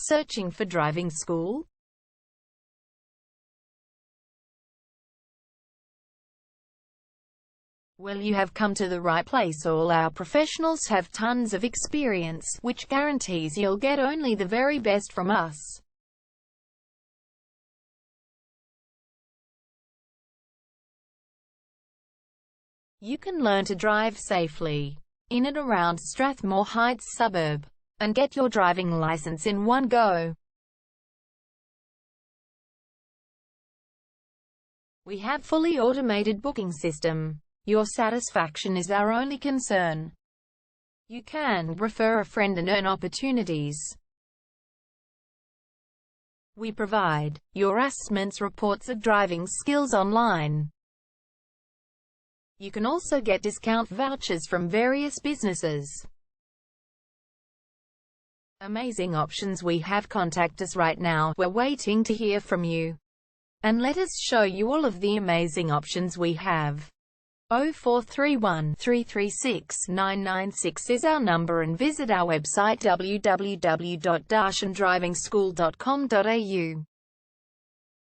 Searching for driving school? Well, you have come to the right place. All our professionals have tons of experience, which guarantees you'll get only the very best from us. You can learn to drive safely in and around Strathmore Heights suburb, and get your driving license in one go. We have fully automated booking system. Your satisfaction is our only concern. You can refer a friend and earn opportunities. We provide your assessments reports of driving skills online. You can also get discount vouchers from various businesses. Amazing options we have. Contact us right now. We're waiting to hear from you. And let us show you all of the amazing options we have. 0431 336 996 is our number, and visit our website www.darshandrivingschool.com.au.